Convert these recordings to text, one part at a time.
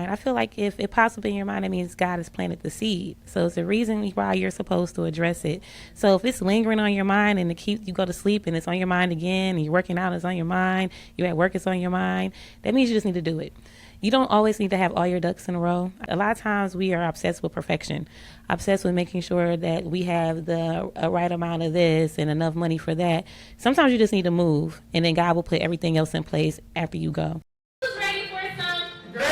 mind. I feel like if it pops up in your mind, it means God has planted the seed. So it's a reason why you're supposed to address it. So if it's lingering on your mind and you go to sleep and it's on your mind again, and you're working out, it's on your mind, you're at work, it's on your mind, that means you just need to do it. You don't always need to have all your ducks in a row. A lot of times we are obsessed with perfection, obsessed with making sure that we have the right amount of this and enough money for that. Sometimes you just need to move, and then God will put everything else in place after you go. Who's ready for some Girl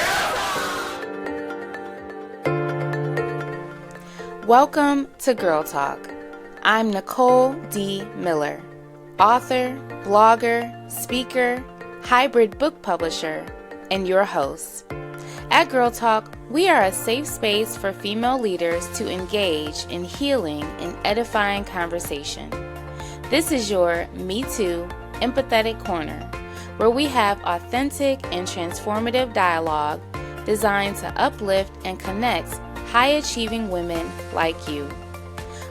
Talk? Welcome to Girl Talk. I'm Nicole D. Miller, author, blogger, speaker, hybrid book publisher, and your host. At Girl Talk, we are a safe space for female leaders to engage in healing and edifying conversation. This is your Me Too empathetic corner, where we have authentic and transformative dialogue designed to uplift and connect high-achieving women like you.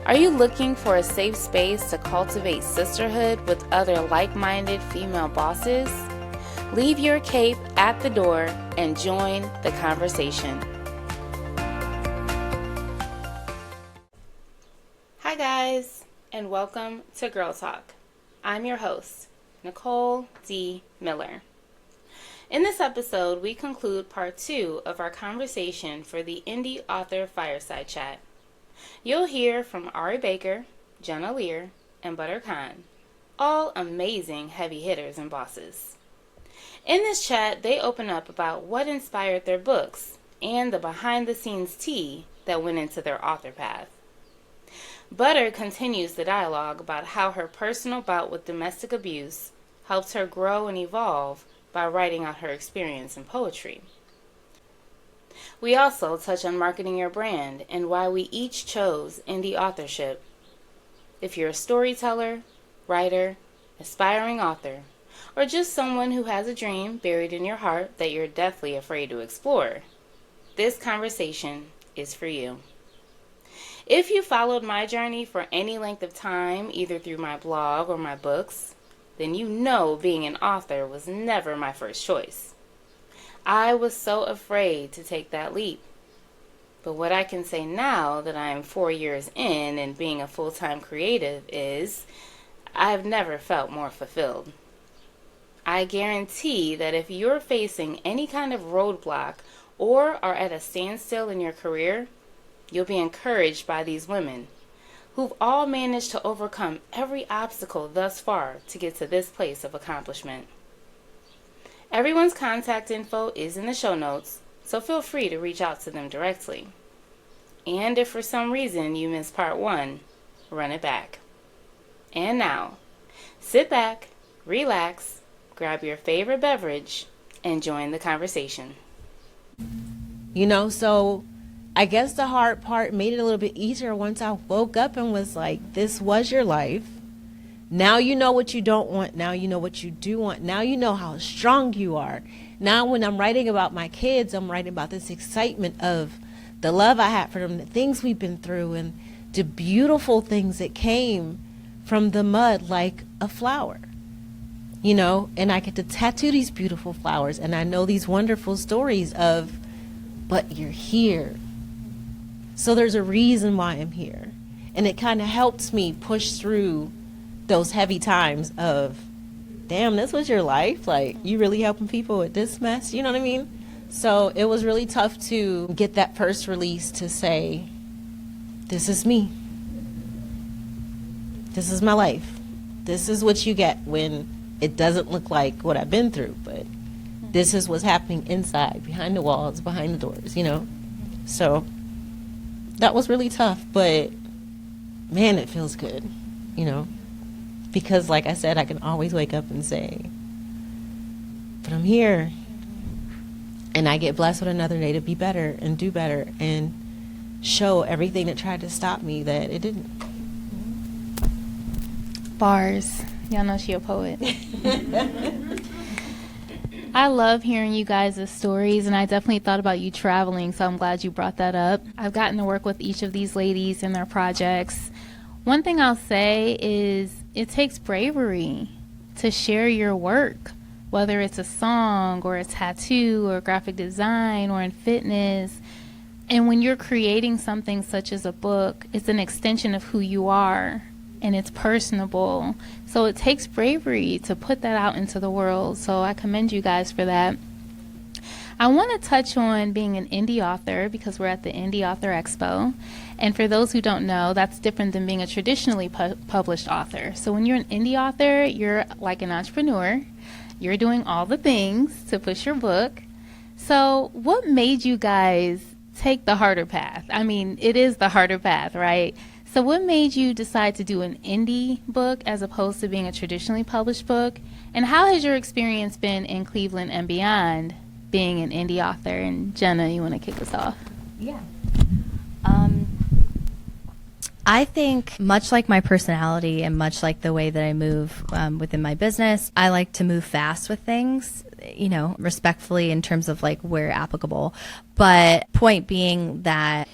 Are you looking for a safe space to cultivate sisterhood with other like-minded female bosses? Leave your cape at the door and join the conversation. Hi guys, and welcome to Girl Talk. I'm your host, Nicole D. Miller. In this episode, we conclude part 2 of our conversation for the Indie Author Fireside Chat. You'll hear from Ari Baker, Jennah, Lear, and Butter Khan, all amazing heavy hitters and bosses. In this chat, they open up about what inspired their books and the behind-the-scenes tea that went into their author path. Butter continues the dialogue about how her personal bout with domestic abuse helped her grow and evolve by writing out her experience in poetry. We also touch on marketing your brand and why we each chose indie authorship. If you're a storyteller, writer, aspiring author, or just someone who has a dream buried in your heart that you're deathly afraid to explore, this conversation is for you. If you followed my journey for any length of time, either through my blog or my books, then you know being an author was never my first choice. I was so afraid to take that leap. But what I can say now that I am 4 years in and being a full-time creative is I've never felt more fulfilled. I guarantee that if you're facing any kind of roadblock or are at a standstill in your career, you'll be encouraged by these women who've all managed to overcome every obstacle thus far to get to this place of accomplishment. Everyone's contact info is in the show notes, so feel free to reach out to them directly. And if for some reason you missed part 1, run it back. And now, sit back, relax, grab your favorite beverage, and join the conversation. So I guess the hard part made it a little bit easier once I woke up and was like, this was your life. Now you know what you don't want. Now you know what you do want. Now you know how strong you are. Now when I'm writing about my kids, I'm writing about this excitement of the love I had for them, the things we've been through, and the beautiful things that came from the mud like a flower. And I get to tattoo these beautiful flowers, and I know these wonderful stories of, but you're here. So there's a reason why I'm here. And it kind of helps me push through those heavy times of, damn, this was your life? Like, you really helping people with this mess? You know what I mean? So it was really tough to get that first release to say, this is me. This is my life. This is what you get when it doesn't look like what I've been through, but this is what's happening inside, behind the walls, behind the doors, So that was really tough, but man, it feels good, because like I said, I can always wake up and say, but I'm here, and I get blessed with another day to be better and do better and show everything that tried to stop me that it didn't. Bars. Y'all know she a poet. I love hearing you guys' stories, and I definitely thought about you traveling, so I'm glad you brought that up. I've gotten to work with each of these ladies and their projects. One thing I'll say is it takes bravery to share your work whether it's a song or a tattoo or graphic design or in fitness. And when you're creating something such as a book, it's an extension of who you are, and it's personable. So it takes bravery to put that out into the world. So I commend you guys for that. I want to touch on being an indie author because we're at the Indie Author Expo. And for those who don't know, that's different than being a traditionally published author. So when you're an indie author, you're like an entrepreneur. You're doing all the things to push your book. So what made you guys take the harder path? I mean, it is the harder path, right? So what made you decide to do an indie book as opposed to being a traditionally published book? And how has your experience been in Cleveland and beyond being an indie author? And Jennah, you want to kick us off? Yeah. I think much like my personality and much like the way that I move within my business, I like to move fast with things, you know, respectfully in terms of like where applicable. But point being that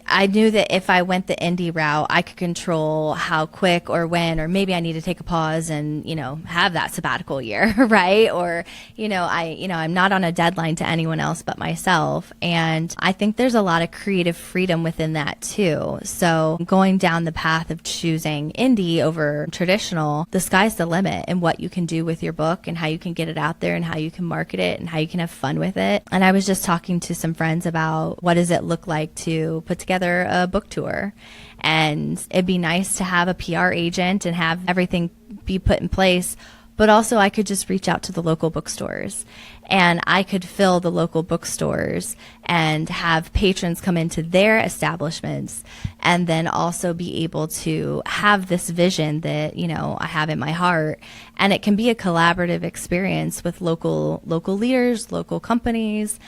I knew that if I went the indie route, I could control how quick or when, or maybe I need to take a pause and, you know, have that sabbatical year, right? Or, I'm not on a deadline to anyone else but myself. And I think there's a lot of creative freedom within that too. So going down the path of choosing indie over traditional, the sky's the limit in what you can do with your book and how you can get it out there and how you can market it and how you can have fun with it. And I was just talking to some friends about what does it look like to put together a book tour, and it'd be nice to have a PR agent and have everything be put in place, but also I could just reach out to the local bookstores and I could fill the local bookstores and have patrons come into their establishments, and then also be able to have this vision that, you know, I have in my heart, and it can be a collaborative experience with local leaders, local companies.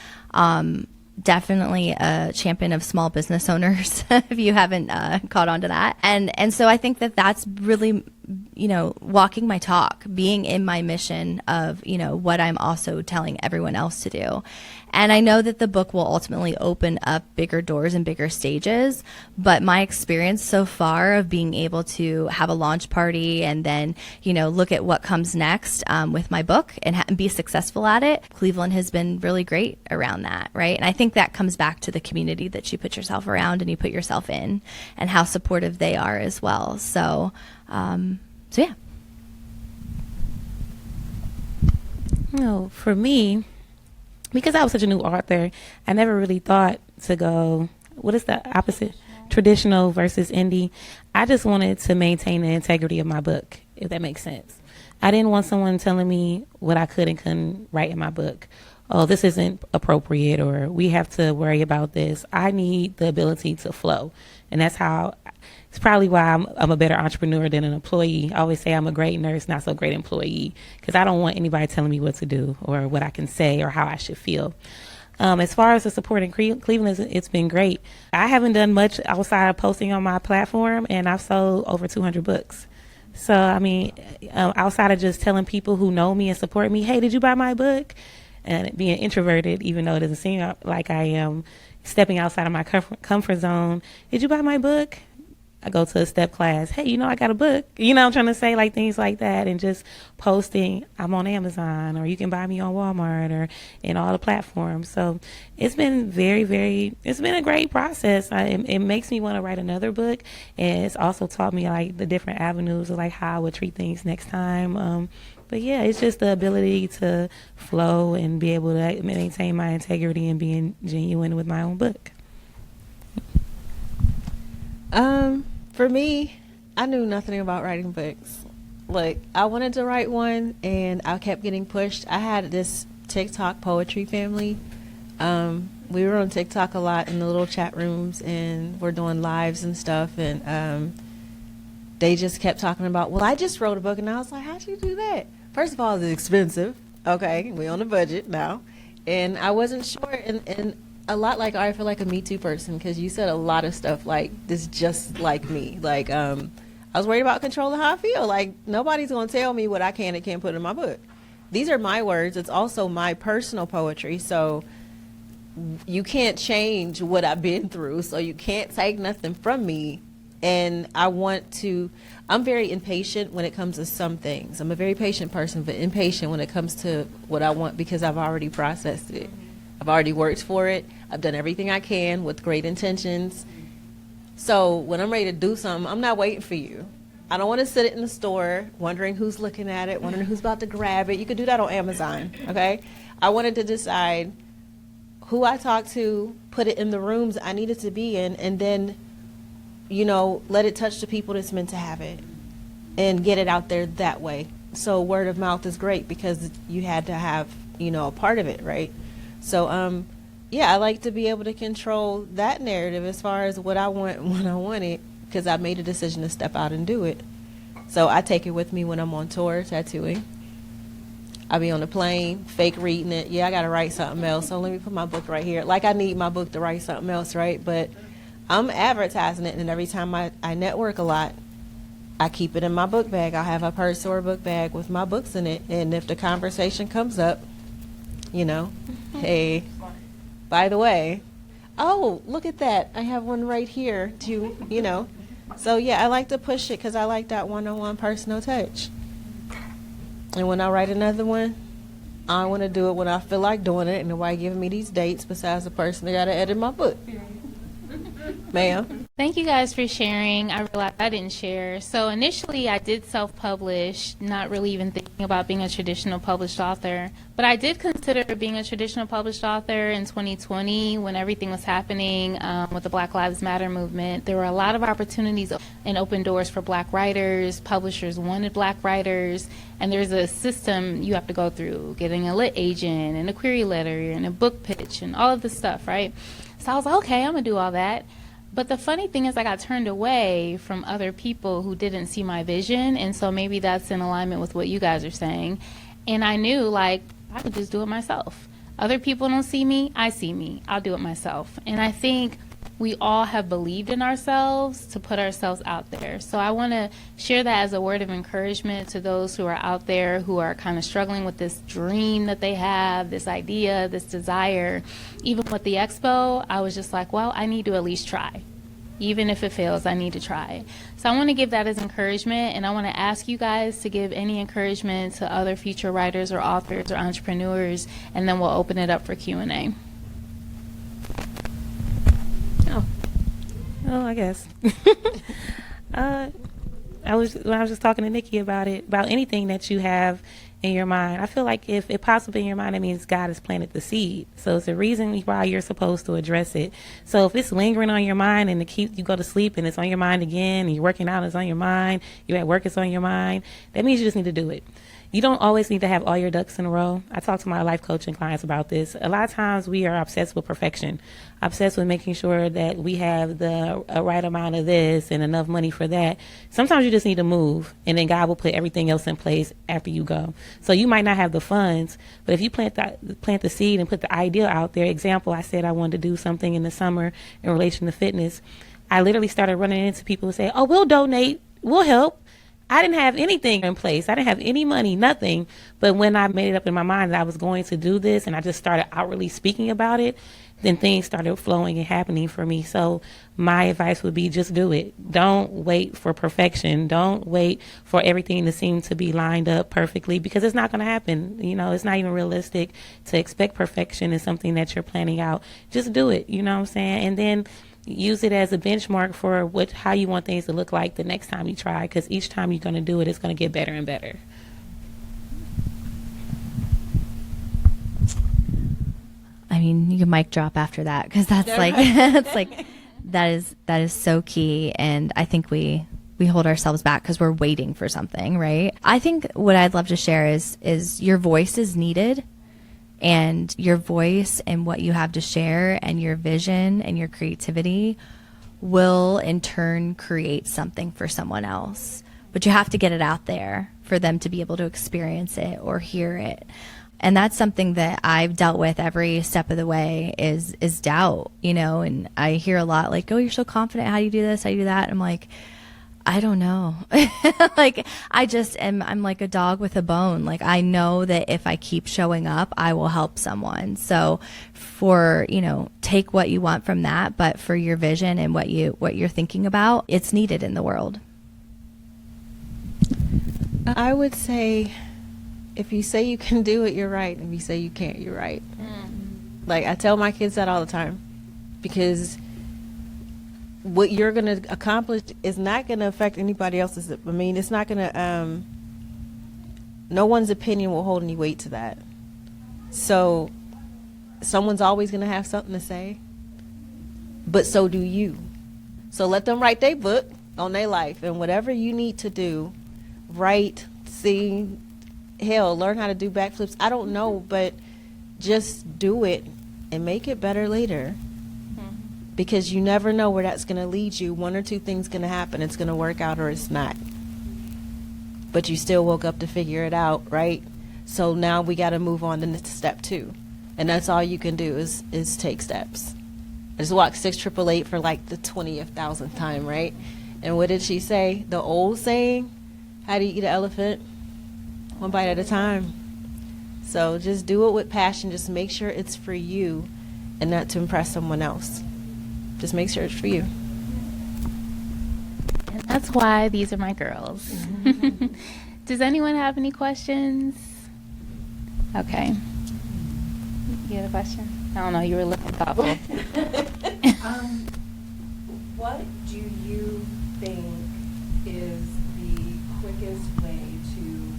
Definitely a champion of small business owners if you haven't caught on to that. And so I think that that's really, you know, walking my talk, being in my mission of, you know, what I'm also telling everyone else to do. And I know that the book will ultimately open up bigger doors and bigger stages, but my experience so far of being able to have a launch party and then, you know, look at what comes next with my book and be successful at it, Cleveland has been really great around that, right? And I think that comes back to the community that you put yourself around and you put yourself in, and how supportive they are as well. So yeah. No, for me, because I was such a new author, I never really thought to go, what is the opposite? Traditional versus indie. I just wanted to maintain the integrity of my book, if that makes sense. I didn't want someone telling me what I could and couldn't write in my book. Oh, this isn't appropriate, or we have to worry about this. I need the ability to flow. And that's how, it's probably why I'm a better entrepreneur than an employee. I always say I'm a great nurse, not so great employee, because I don't want anybody telling me what to do or what I can say or how I should feel. As far as the support in Cleveland, it's been great. I haven't done much outside of posting on my platform, and I've sold over 200 books. So, I mean, outside of just telling people who know me and support me, hey, did you buy my book? And being introverted, even though it doesn't seem like I am, stepping outside of my comfort zone. Did you buy my book? I go to a step class. Hey, you know, I got a book. You know, I'm trying to say, like, things like that, and just posting, I'm on Amazon, or you can buy me on Walmart, or in all the platforms. So it's been it's been a great process. It makes me want to write another book. And it's also taught me, like, the different avenues of, like, how I would treat things next time. But yeah, it's just the ability to flow and be able to maintain my integrity and being genuine with my own book. For me, I knew nothing about writing books. Like, I wanted to write one, and I kept getting pushed. I had this TikTok poetry family. We were on TikTok a lot in the little chat rooms, and we're doing lives and stuff, and they just kept talking about, well, I just wrote a book, and I was like, how'd you do that? First of all, it's expensive. Okay, we on a budget now. And I wasn't sure, and a lot like I feel like a Me Too person, because you said a lot of stuff like this just like me. Like, I was worried about controlling how I feel. Like, nobody's going to tell me what I can and can't put in my book. These are my words. It's also my personal poetry. So you can't change what I've been through. So you can't take nothing from me And I'm very impatient when it comes to some things. I'm a very patient person, but impatient when it comes to what I want because I've already processed it. I've already worked for it. I've done everything I can with great intentions. So when I'm ready to do something, I'm not waiting for you. I don't want to sit it in the store wondering who's looking at it, wondering who's about to grab it. You could do that on Amazon, okay? I wanted to decide who I talk to, put it in the rooms I needed to be in, and then, let it touch the people that's meant to have it and get it out there that way. So word of mouth is great because you had to have, a part of it, right? So, I like to be able to control that narrative as far as what I want when I want it, because I made a decision to step out and do it. So I take it with me when I'm on tour tattooing. I'll be on the plane, fake reading it. Yeah, I got to write something else. So let me put my book right here. Like I need my book to write something else, right? But I'm advertising it, and every time I network a lot, I keep it in my book bag. I'll have a purse or a book bag with my books in it. And if the conversation comes up, hey, by the way, oh, look at that. I have one right here too, So, I like to push it because I like that one-on-one personal touch. And when I write another one, I want to do it when I feel like doing it. And nobody giving me these dates besides the person that got to edit my book. Ma'am. Thank you guys for sharing. I realized I didn't share. So initially I did self-publish, not really even thinking about being a traditional published author. But I did consider being a traditional published author in 2020 when everything was happening with the Black Lives Matter movement. There were a lot of opportunities and open doors for Black writers. Publishers wanted Black writers. And there's a system you have to go through, getting a lit agent and a query letter and a book pitch and all of this stuff, right? So I was like, okay, I'm going to do all that. But the funny thing is I got turned away from other people who didn't see my vision. And so maybe that's in alignment with what you guys are saying. And I knew, I could just do it myself. Other people don't see me. I see me. I'll do it myself. And I think we all have believed in ourselves to put ourselves out there. So I want to share that as a word of encouragement to those who are out there who are kind of struggling with this dream that they have, this idea, this desire. Even with the expo, I was just like, well, I need to at least try. Even if it fails, I need to try. So I want to give that as encouragement, and I want to ask you guys to give any encouragement to other future writers or authors or entrepreneurs, and then we'll open it up for Q&A. Oh, I guess. I was just talking to Nikki about anything that you have in your mind. I feel like if it possibly in your mind, it means God has planted the seed. So it's a reason why you're supposed to address it. So if it's lingering on your mind and you go to sleep and it's on your mind again, and you're working out, it's on your mind, you're at work, it's on your mind, that means you just need to do it. You don't always need to have all your ducks in a row. I talk to my life coaching clients about this. A lot of times we are obsessed with perfection, obsessed with making sure that we have the right amount of this and enough money for that. Sometimes you just need to move, and then God will put everything else in place after you go. So you might not have the funds, but if you plant the seed and put the idea out there. Example, I said I wanted to do something in the summer in relation to fitness. I literally started running into people who say, oh, we'll donate, we'll help. I didn't have anything in place. I didn't have any money, nothing. But when I made it up in my mind that I was going to do this and I just started outwardly speaking about it, then things started flowing and happening for me. So my advice would be just do it. Don't wait for perfection. Don't wait for everything to seem to be lined up perfectly, because it's not going to happen. It's not even realistic to expect perfection in something that you're planning out. Just do it. You know what I'm saying? And then use it as a benchmark for how you want things to look like the next time you try, because each time you're going to do it, it's going to get better and better. I mean, you can mic drop after that, because that's that is so key. And I think we hold ourselves back because we're waiting for something, right? I think what I'd love to share is your voice is needed. And your voice and what you have to share and your vision and your creativity will in turn create something for someone else. But you have to get it out there for them to be able to experience it or hear it. And that's something that I've dealt with every step of the way is doubt, and I hear a lot like, oh, you're so confident. How do you do this? How do you do that? I'm like, I don't know. I'm like a dog with a bone. Like, I know that if I keep showing up, I will help someone. So for, take what you want from that, but for your vision and what you're thinking about, it's needed in the world. I would say, if you say you can do it, you're right. If you say you can't, you're right. Like, I tell my kids that all the time, because what you're going to accomplish is not going to affect anybody else's. I mean, it's not going to, no one's opinion will hold any weight to that. So someone's always going to have something to say, but so do you. So let them write their book on their life, and whatever you need to do, write, sing, hell, learn how to do backflips. I don't know, but just do it and make it better later. Because you never know where that's going to lead you. One or two things going to happen. It's going to work out or it's not. But you still woke up to figure it out, right? So now we got to move on to step 2. And that's all you can do is take steps. I just walked 688 for like the 20,000th time, right? And what did she say? The old saying, how do you eat an elephant? One bite at a time. So just do it with passion. Just make sure it's for you and not to impress someone else. Just make sure it's for you. And that's why these are my girls. Does anyone have any questions? Okay. You had a question? I don't know. You were looking thoughtful. What do you think is the quickest way to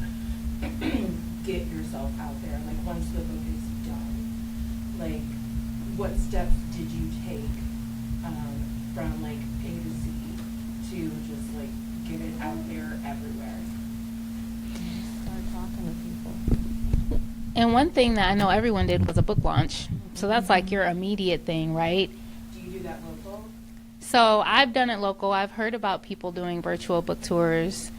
get yourself out there? Like, once the book is done, like, what steps did you take from like A to Z to just like get it out there everywhere? Start talking to people. And one thing that I know everyone did was a book launch. So that's like your immediate thing, right? Do you do that local? So I've done it local. I've heard about people doing virtual book tours.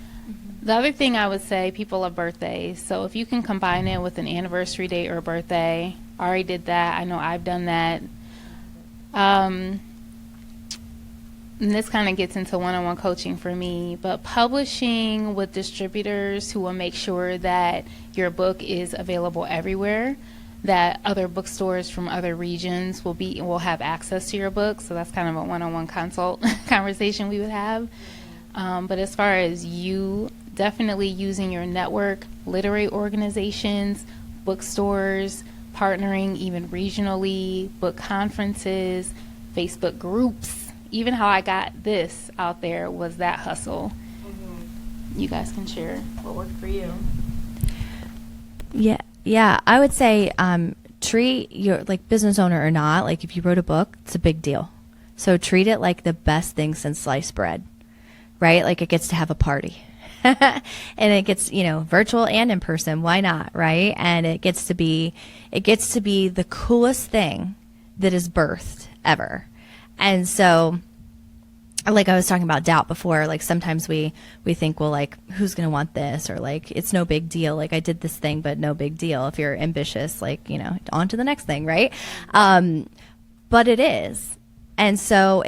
The other thing I would say, people love birthdays. So if you can combine it with an anniversary date or a birthday, Ari did that. I know I've done that. And this kind of gets into one-on-one coaching for me, but publishing with distributors who will make sure that your book is available everywhere, that other bookstores from other regions will have access to your book. So that's kind of a one-on-one consult conversation we would have. But as far as you, definitely using your network, literary organizations, bookstores, partnering even regionally, book conferences, Facebook groups. Even how I got this out there was that hustle. You guys can share what worked for you. Yeah. I would say treat your, like, business owner or not, like, if you wrote a book, it's a big deal. So treat it like the best thing since sliced bread, right? Like, it gets to have a party. And it gets, virtual and in person. Why not, right? And it gets to be the coolest thing that is birthed ever. And so, like I was talking about doubt before, like, sometimes we think, well, like, who's going to want this? Or, like, it's no big deal. Like, I did this thing, but no big deal. If you're ambitious, like, on to the next thing, right? But it is. And so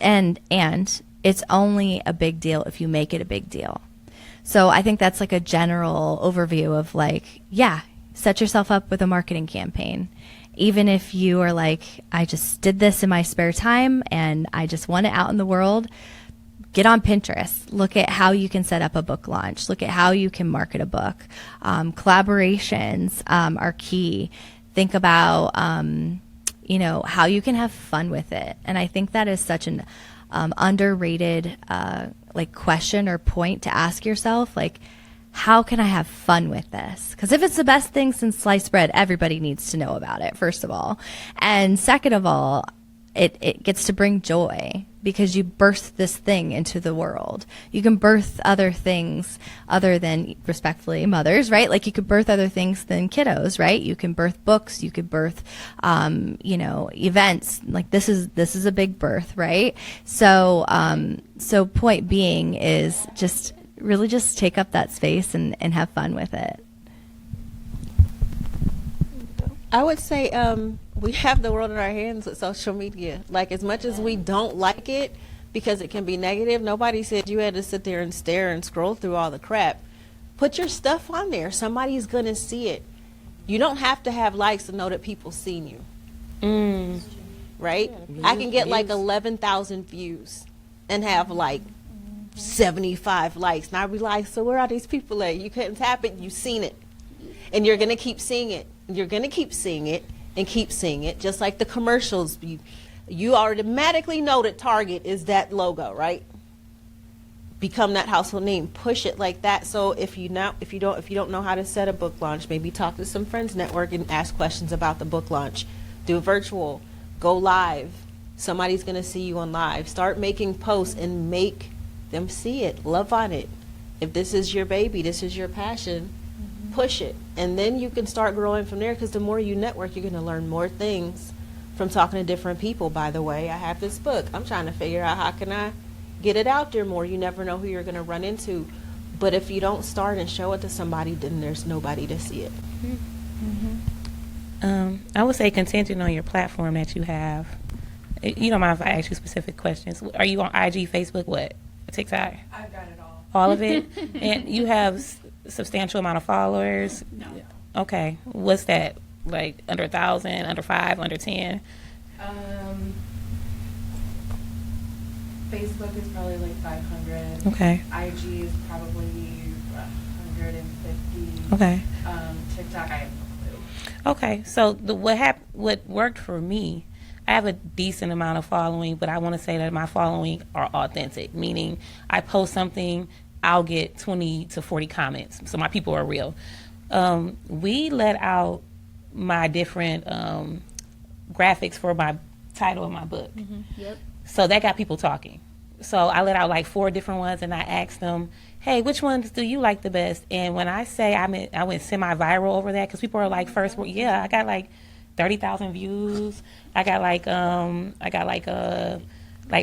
and it's only a big deal if you make it a big deal. So I think that's like a general overview of, like, set yourself up with a marketing campaign. Even if you are like, I just did this in my spare time and I just want it out in the world, get on Pinterest. Look at how you can set up a book launch. Look at how you can market a book. Collaborations are key. Think about, how you can have fun with it. And I think that is such an underrated question or point to ask yourself, like, how can I have fun with this? Because if it's the best thing since sliced bread, everybody needs to know about it, first of all. And second of all, it gets to bring joy because you birth this thing into the world. You can birth other things other than, respectfully, mothers, right? Like, you could birth other things than kiddos, right? You can birth books. You could birth, events. Like, this is a big birth, right? So point being is just take up that space and have fun with it. I would say we have the world in our hands with social media. Like, as much as we don't like it because it can be negative, nobody said you had to sit there and stare and scroll through all the crap. Put your stuff on there. Somebody's going to see it. You don't have to have likes to know that people seen you. right? I can get like 11,000 views and have like 75 likes. And I realize, so where are these people at? You couldn't tap it, you've seen it. And you're going to keep seeing it. You're going to keep seeing it and keep seeing it. Just like the commercials. You automatically know that Target is that logo, right? Become that household name. Push it like that. So if you don't know how to set a book launch, maybe talk to some friends, network, and ask questions about the book launch. Do a virtual. Go live. Somebody's going to see you on live. Start making posts and make them see it. Love on it. If this is your baby, this is your passion, push it. And then you can start growing from there, because the more you network, you're going to learn more things from talking to different people. By the way, I have this book. I'm trying to figure out how can I get it out there more. You never know who you're going to run into. But if you don't start and show it to somebody, then there's nobody to see it. I would say contingent on your platform that you have. You don't mind if I ask you specific questions? Are you on IG, Facebook, what? TikTok? I've got it all. All of it? And you have substantial amount of followers? No. Okay. What's that? Like under 1,000, under 5, under 10? Facebook is probably like 500. Okay. IG is probably 150. Okay. TikTok, I have no clue. Okay. So what worked for me, I have a decent amount of following, but I want to say that my following are authentic, meaning I post something, I'll get 20 to 40 comments. So my people are real. We let out my different graphics for my title of my book. Yep. So that got people talking. So I let out like 4 different ones, and I asked them, hey, which ones do you like the best? And when I say I went semi-viral over that, because people are like, I got like 30,000 views. I got like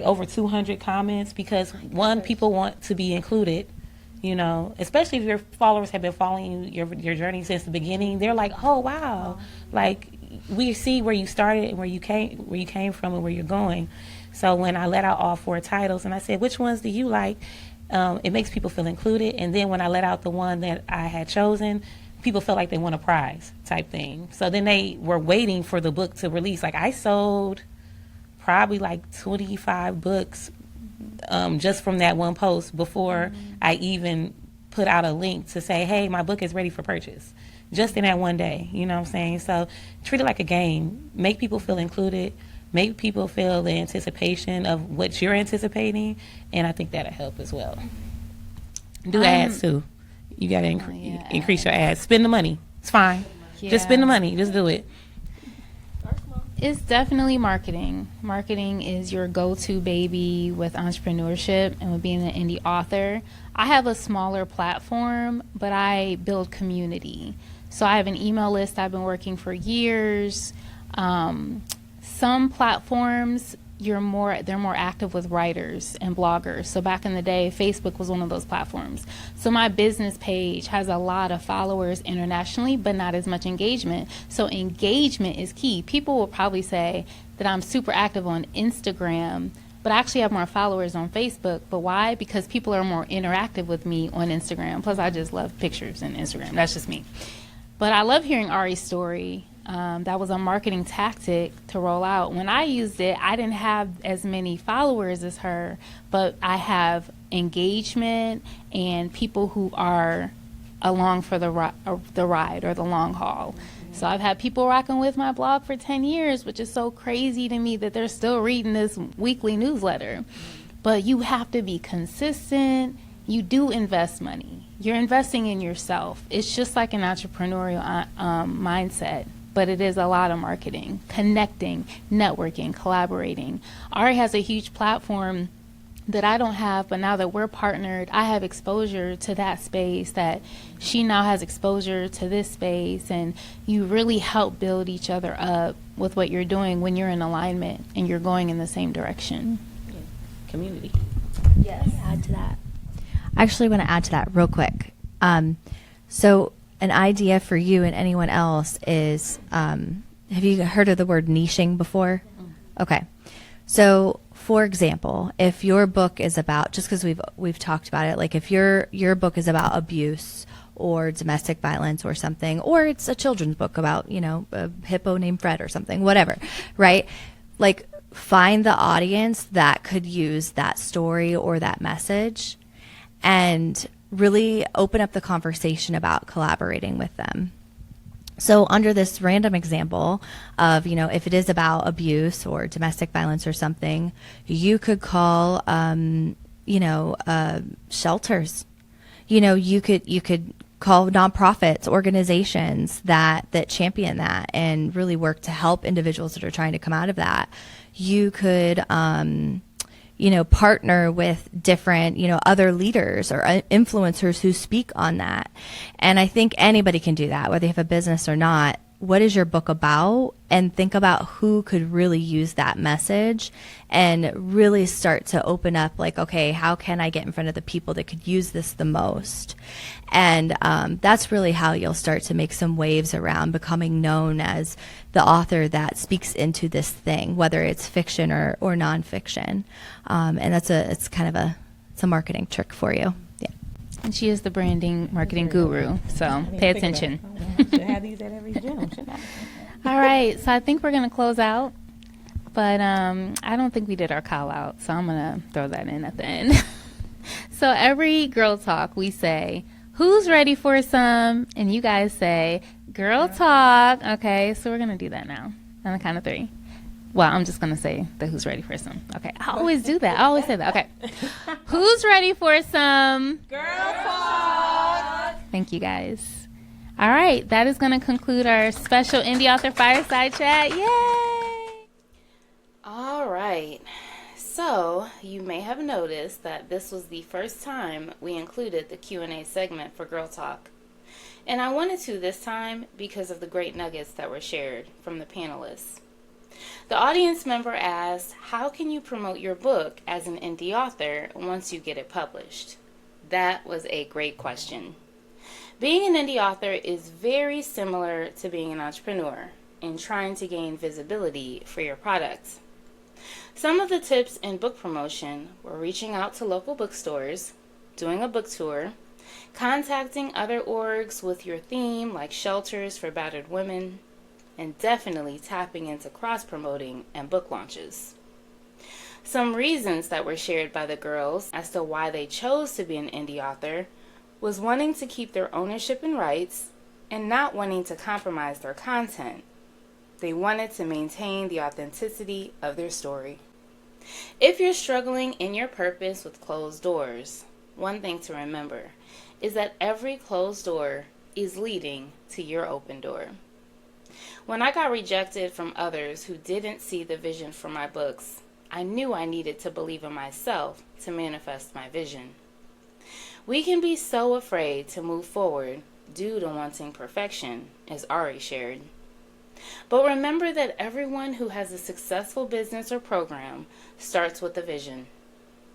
over 200 comments, because people want to be included, you know, especially if your followers have been following your journey since the beginning. They're like, oh wow, like we see where you started and where you came from and where you're going. So when I let out all 4 titles and I said, which ones do you like? It makes people feel included. And then when I let out the one that I had chosen, people felt like they won a prize type thing. So then they were waiting for the book to release. Like I sold probably like 25 books just from that one post before I even put out a link to say, hey, my book is ready for purchase. Just in that one day, you know what I'm saying? So treat it like a game. Make people feel included. Make people feel the anticipation of what you're anticipating. And I think that'll help as well. Do ads too. You got to increase your ads. Spend the money. It's fine. Yeah. Just spend the money. Just do it. It's definitely marketing. Marketing is your go-to baby with entrepreneurship and with being an indie author. I have a smaller platform, but I build community. So I have an email list I've been working for years. Some platforms, they're more active with writers and bloggers. So back in the day, Facebook was one of those platforms. So my business page has a lot of followers internationally, but not as much engagement. So engagement is key. People will probably say that I'm super active on Instagram, but I actually have more followers on Facebook. But why? Because people are more interactive with me on Instagram. Plus, I just love pictures and Instagram. That's just me. But I love hearing Ari's story. That was a marketing tactic to roll out. When I used it, I didn't have as many followers as her, but I have engagement and people who are along for the ride or the long haul. So I've had people rocking with my blog for 10 years, which is so crazy to me that they're still reading this weekly newsletter. But you have to be consistent. You do invest money. You're investing in yourself. It's just like an entrepreneurial mindset. But it is a lot of marketing, connecting, networking, collaborating. Ari has a huge platform that I don't have, but now that we're partnered, I have exposure to that space, that she now has exposure to this space, and you really help build each other up with what you're doing when you're in alignment and you're going in the same direction. Yeah. Community. Yes. Add to that. I actually want to add to that real quick. So an idea for you and anyone else is, have you heard of the word niching before? Okay. So, for example, if your book is about, just because we've talked about it, like if your book is about abuse or domestic violence or something, or it's a children's book about, a hippo named Fred or something, whatever, right? like find the audience that could use that story or that message and really open up the conversation about collaborating with them. So under this random example of, if it is about abuse or domestic violence or something, you could call, shelters. You could call nonprofits, organizations that champion that and really work to help individuals that are trying to come out of that. You could, partner with different, other leaders or influencers who speak on that. And I think anybody can do that, whether you have a business or not. What is your book about? And think about who could really use that message and really start to open up like, okay, how can I get in front of the people that could use this the most? And that's really how you'll start to make some waves around becoming known as the author that speaks into this thing, whether it's fiction or nonfiction. And it's a marketing trick for you. Yeah. And she is the branding marketing guru, so pay attention. Should have these at every gym, shouldn't I? All right, so I think we're going to close out, but I don't think we did our call out, so I'm going to throw that in at the end. So every girl talk, we say, who's ready for some? And you guys say, girl talk. Okay, so we're going to do that now on the count of 3. Well, I'm just going to say the who's ready for some. Okay, I always do that. I always say that. Okay. Who's ready for some Girl talk. Thank you, guys. All right, that is going to conclude our special Indie Author Fireside chat. Yay! All right. So, you may have noticed that this was the first time we included the Q&A segment for Girl Talk. And I wanted to this time because of the great nuggets that were shared from the panelists. The audience member asked, how can you promote your book as an indie author once you get it published? That was a great question. Being an indie author is very similar to being an entrepreneur in trying to gain visibility for your product. Some of the tips in book promotion were reaching out to local bookstores, doing a book tour, contacting other orgs with your theme like shelters for battered women, and definitely tapping into cross-promoting and book launches. Some reasons that were shared by the girls as to why they chose to be an indie author was wanting to keep their ownership and rights and not wanting to compromise their content. They wanted to maintain the authenticity of their story. If you're struggling in your purpose with closed doors, one thing to remember is that every closed door is leading to your open door. When I got rejected from others who didn't see the vision for my books, I knew I needed to believe in myself to manifest my vision. We can be so afraid to move forward due to wanting perfection, as Ari shared. But remember that everyone who has a successful business or program starts with a vision.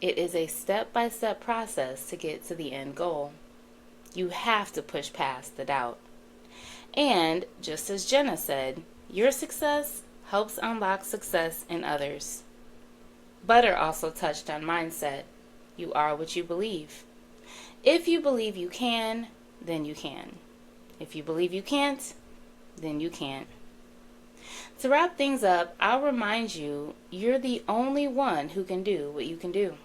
It is a step-by-step process to get to the end goal. You have to push past the doubt. And, just as Jennah said, your success helps unlock success in others. Butter also touched on mindset. You are what you believe. If you believe you can, then you can. If you believe you can't, then you can't. To wrap things up, I'll remind you, you're the only one who can do what you can do.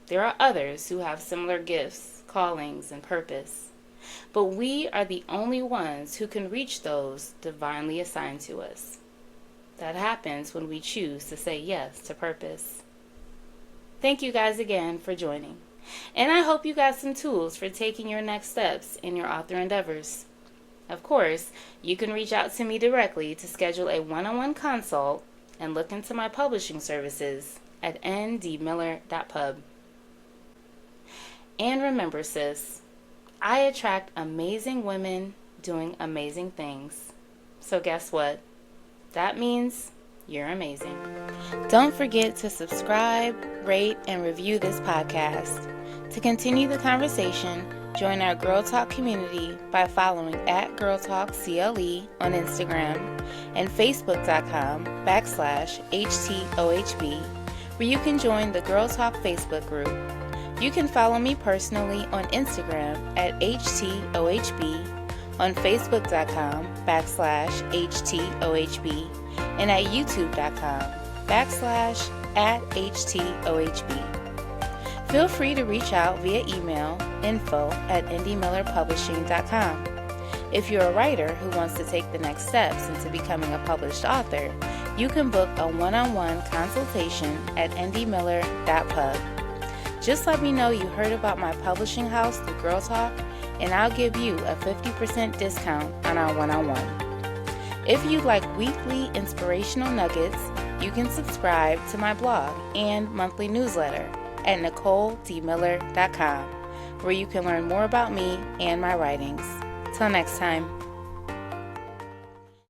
There are others who have similar gifts, callings, and purpose. But we are the only ones who can reach those divinely assigned to us. That happens when we choose to say yes to purpose. Thank you guys again for joining. And I hope you got some tools for taking your next steps in your author endeavors. Of course, you can reach out to me directly to schedule a one-on-one consult and look into my publishing services at ndmiller.pub. And remember, sis, I attract amazing women doing amazing things. So guess what? That means you're amazing. Don't forget to subscribe, rate, and review this podcast. To continue the conversation, join our Girl Talk community by following @GirlTalkCLE on Instagram and Facebook.com/HTOHB, where you can join the Girl Talk Facebook group. You can follow me personally on Instagram @HTOHB, on Facebook.com /HTOHB, and at YouTube.com /@HTOHB. Feel free to reach out via email info@indiemillerpublishing.com. If you're a writer who wants to take the next steps into becoming a published author, you can book a one-on-one consultation at indiemiller.pub. Just let me know you heard about my publishing house through Girl Talk, and I'll give you a 50% discount on our one-on-one. If you'd like weekly inspirational nuggets, you can subscribe to my blog and monthly newsletter at NicoleDMiller.com, where you can learn more about me and my writings. Till next time.